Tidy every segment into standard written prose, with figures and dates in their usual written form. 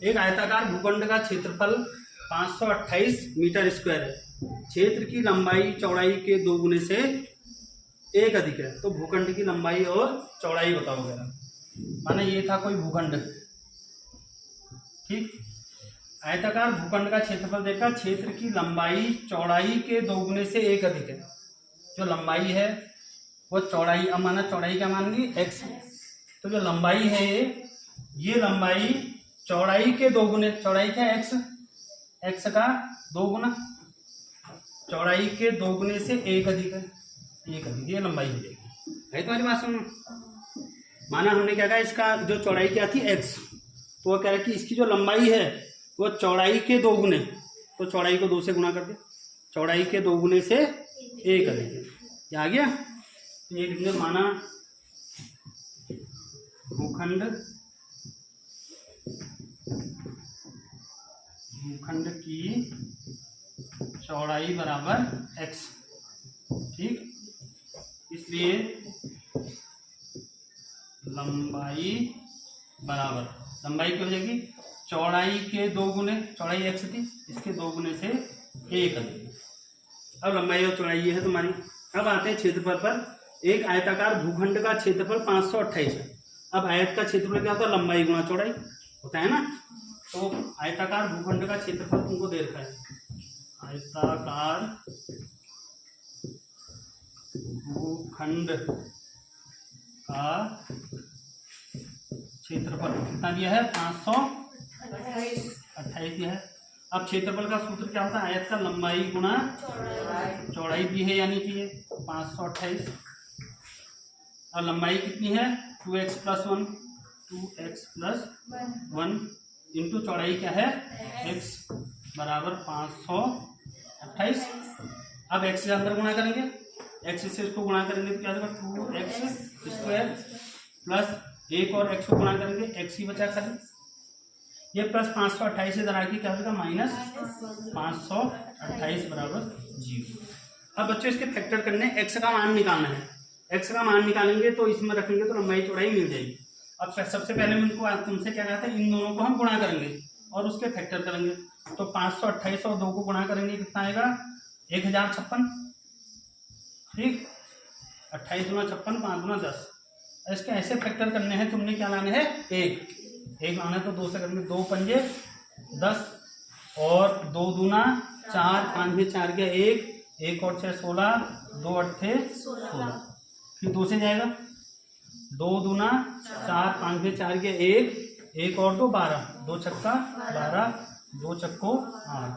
एक आयताकार भूखंड का क्षेत्रफल 528 मीटर स्क्वायर है। क्षेत्र की लंबाई चौड़ाई के 2 गुने से 1 अधिक है। तो भूखंड की लंबाई और चौड़ाई बताओ जरा। माने ये था कोई भूखंड, ठीक। आयताकार भूखंड का क्षेत्रफल देखा, क्षेत्र की लंबाई चौड़ाई के 2 गुने से 1 अधिक है। जो लंबाई है वो चौड़ाई, अब माना चौड़ाई क्या मान ली, x। तो जो लंबाई है ये लंबाई चौड़ाई के 2 गुने, चौड़ाई क्या है x का 2 गुना, चौड़ाई के 2 गुने से 1 अधिक है, 1 अधिक, ये लंबाई हो जाएगी। है तुम्हारी बात सुनो। माना हमने क्या कहा, इसका जो चौड़ाई क्या थी x, तो वो कह रहा है कि इसकी जो लंबाई है वो चौड़ाई के 2 गुने, तो चौड़ाई को 2 से गुना कर दे, चौड़ाई के 2 गुने से 1 अधिक है। क्या आ गया, तो ये लिखेंगे माना भूखंड की चौड़ाई बराबर x, ठीक। इसलिए लंबाई बराबर, लंबाई क्या हो जाएगी, चौड़ाई के 2 गुने, चौड़ाई x थी, इसके 2 गुने से 1 अधिक। अब लंबाई और चौड़ाई ये है तुम्हारी। अब आते हैं क्षेत्रफल पर। एक आयताकार भूखंड का क्षेत्रफल 528 है। अब आयत का क्षेत्रफल क्या होता है, लंबाई गुणा चौड़ाई होता है ना। तो आयताकार भूखंड का क्षेत्रफल तुमको दे रखा है, आयताकार भूखंड का क्षेत्रफल कितना दिया है, 528 दिया है। अब क्षेत्रफल का सूत्र क्या होता है, आयत का लंबाई गुणा चौड़ाई दी है, यानी कि ये 528। और लंबाई कितनी है, 2x + 1, 2x + 1 इंटू चौड़ाई क्या है x बराबर 528। अब x से अंदर गुणा करेंगे, x से इसको गुणा करेंगे तो क्या होगा, 2x² प्लस एक और x को गुणा करेंगे, x ही बचा खाली, ये प्लस 528 इधर आके क्या होगा, -528 बराबर 0। अब बच्चों इसके फैक्टर करने, x का मान निकालना है। x का मान निकालेंगे तो इसमें रखेंगे तो लंबाई चौड़ाई मिल जाएगी। अब सबसे पहले इनको तुमसे क्या कहते हैं, इन दोनों को हम गुणा करेंगे और उसके फैक्टर करेंगे। तो 528 और 2 को गुणा करेंगे कितना आएगा, 1056, ठीक। 28 गुना 56, 5 गुना 10। इसके ऐसे फैक्टर करने हैं, तुमने क्या लाने हैं, एक लाना है तो 2 से करेंगे, 2 पंजे 10 और 2 दूना 4, 5 में 4 गया 1, 1 और 6 16, 2 8 16, फिर 2 से जाएगा, 2 दूना 4, 5 में 4 गया 1, 1 और 2 12, 2 छक्का 12, 2 चक्को 8,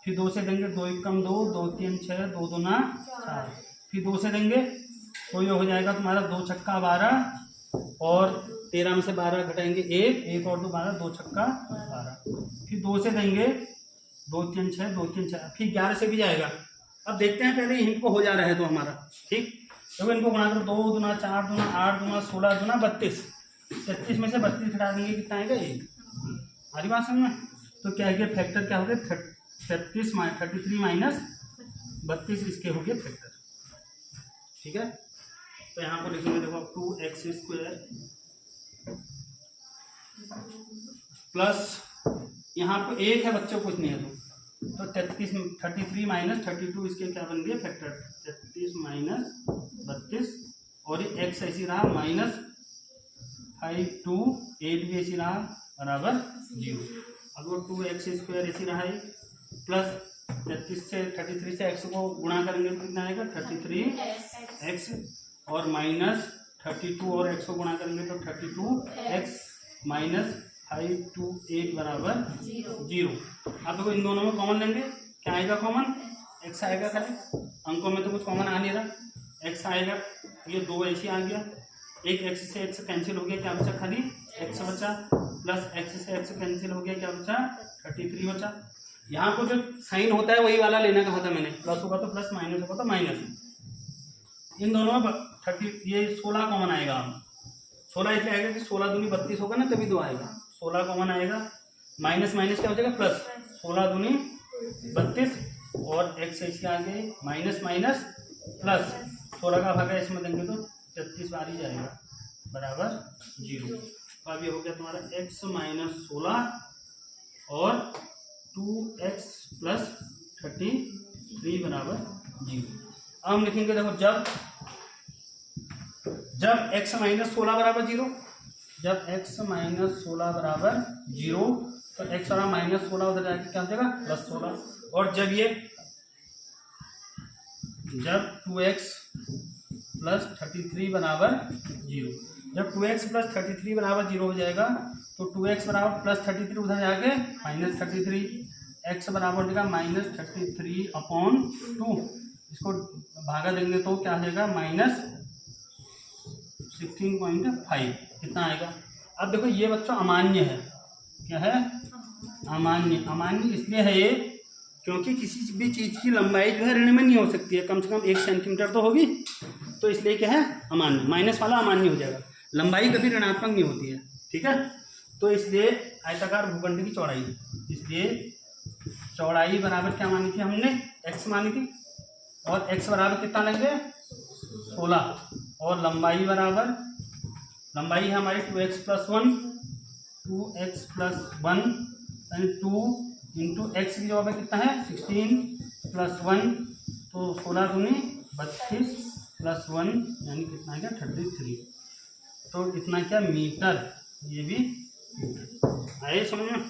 फिर 2 से देंगे, 2 एकम 2, 2 3 6, 2 दूना 4, फिर 2 से देंगे तो ये हो जाएगा तुम्हारा 2 छक्का 12 और 13 में से 12 घटाएंगे 1, 1 और 2 12, 2 छक्का 12, फिर 2 से देंगे, 2 3 6, 2 3 6, फिर 11 से भी जाएगा। अब देखते हैं, पहले इनको हो जा रहा है तो हमारा, ठीक। तो इनको गुणा करो, 2 दूना 4 दूना 8 दूना 16 दूना 32, 33 में से 32 घटा देंगे, कितना आएगा 1। हमारी बात समझ में। तो क्या है, फैक्टर क्या हो गया, 33 माइनस 32 इसके हो गए फैक्टर, ठीक है। तो यहाँ पर लिखेंगे, देखो 2x² प्लस यहाँ पर 1 है बच्चों, कुछ नहीं है तो 33 माइनस 32 इसके क्या बन गए फैक्टर, 33 माइनस 32 और ये x ऐसी रहा -5 2 8 भी ऐसी रहा बराबर 0। अब वो 2x² ऐसी रहा है प्लस 33 से x को गुणा करेंगे तो कितना आएगा, 33x और -32 और x को गुणा करेंगे तो 32x -5 2 8 बराबर 0। अब देखो इन दोनों में कॉमन लेंगे, क्या आएगा कॉमन, x आएगा खाली, अंकों में तो कुछ कॉमन आ नहीं रहा, x आएगा, ये 2 ऐसे आ गया, एक x से x कैंसिल हो गया, क्या बचा खाली x बचा, प्लस x से x कैंसिल हो गया, क्या बचा 33 बचा। यहाँ को जो साइन होता है वही वाला लेना कहा था मैंने, प्लस होगा तो प्लस, माइनस होगा तो माइनस। इन दोनों में 30 ये 16 कॉमन आएगा, 16 इसलिए आएगा कि 16 दूनी 32 होगा ना, तभी 2 आएगा, 16 कॉमन आएगा, माइनस माइनस क्या हो जाएगा प्लस, 16 दूनी 32 और x इसके आगे माइनस माइनस प्लस, 16 का भागा इसमें देंगे तो 33 बार ही जाएगा बराबर 0। तो अब ये हो गया तुम्हारा x -16 और 2x + 33 बराबर 0। अब हम लिखेंगे, देखो जब x - 16 बराबर 0, जब x - 16 बराबर 0 तो x वाला -16 उधर जाके क्या हो जाएगा +16। और जब 2x + 33 बराबर 0, जब 2x + 33 बराबर 0 हो जाएगा तो 2x बराबर +33 उधर जाके -33, x बराबर हो जाएगा -33/2। इसको भागा देंगे तो क्या आ जाएगा -16.5 कितना आएगा। अब देखो ये बच्चों अमान्य है, क्या है अमान्य। अमान्य इसलिए है ये क्योंकि किसी भी चीज़ की लंबाई जो है ऋण में नहीं हो सकती है, कम से कम 1 सेंटीमीटर तो होगी, तो इसलिए क्या है अमान्य, माइनस वाला अमान्य हो जाएगा। लंबाई कभी ऋणात्मक नहीं होती है, ठीक है। तो इसलिए आयताकार भूखंड की चौड़ाई, इसलिए चौड़ाई बराबर क्या मानी थी हमने, x मानी थी, और x बराबर कितना लेंगे 16, और लंबाई है हमारी 2x + 1 यानी 2 × x की जगह पे कितना है 16 + 1, तो 16 दूनी 32 + 1 यानी कितना क्या 33। तो इतना क्या मीटर, ये भी मीटर। आए समझ में।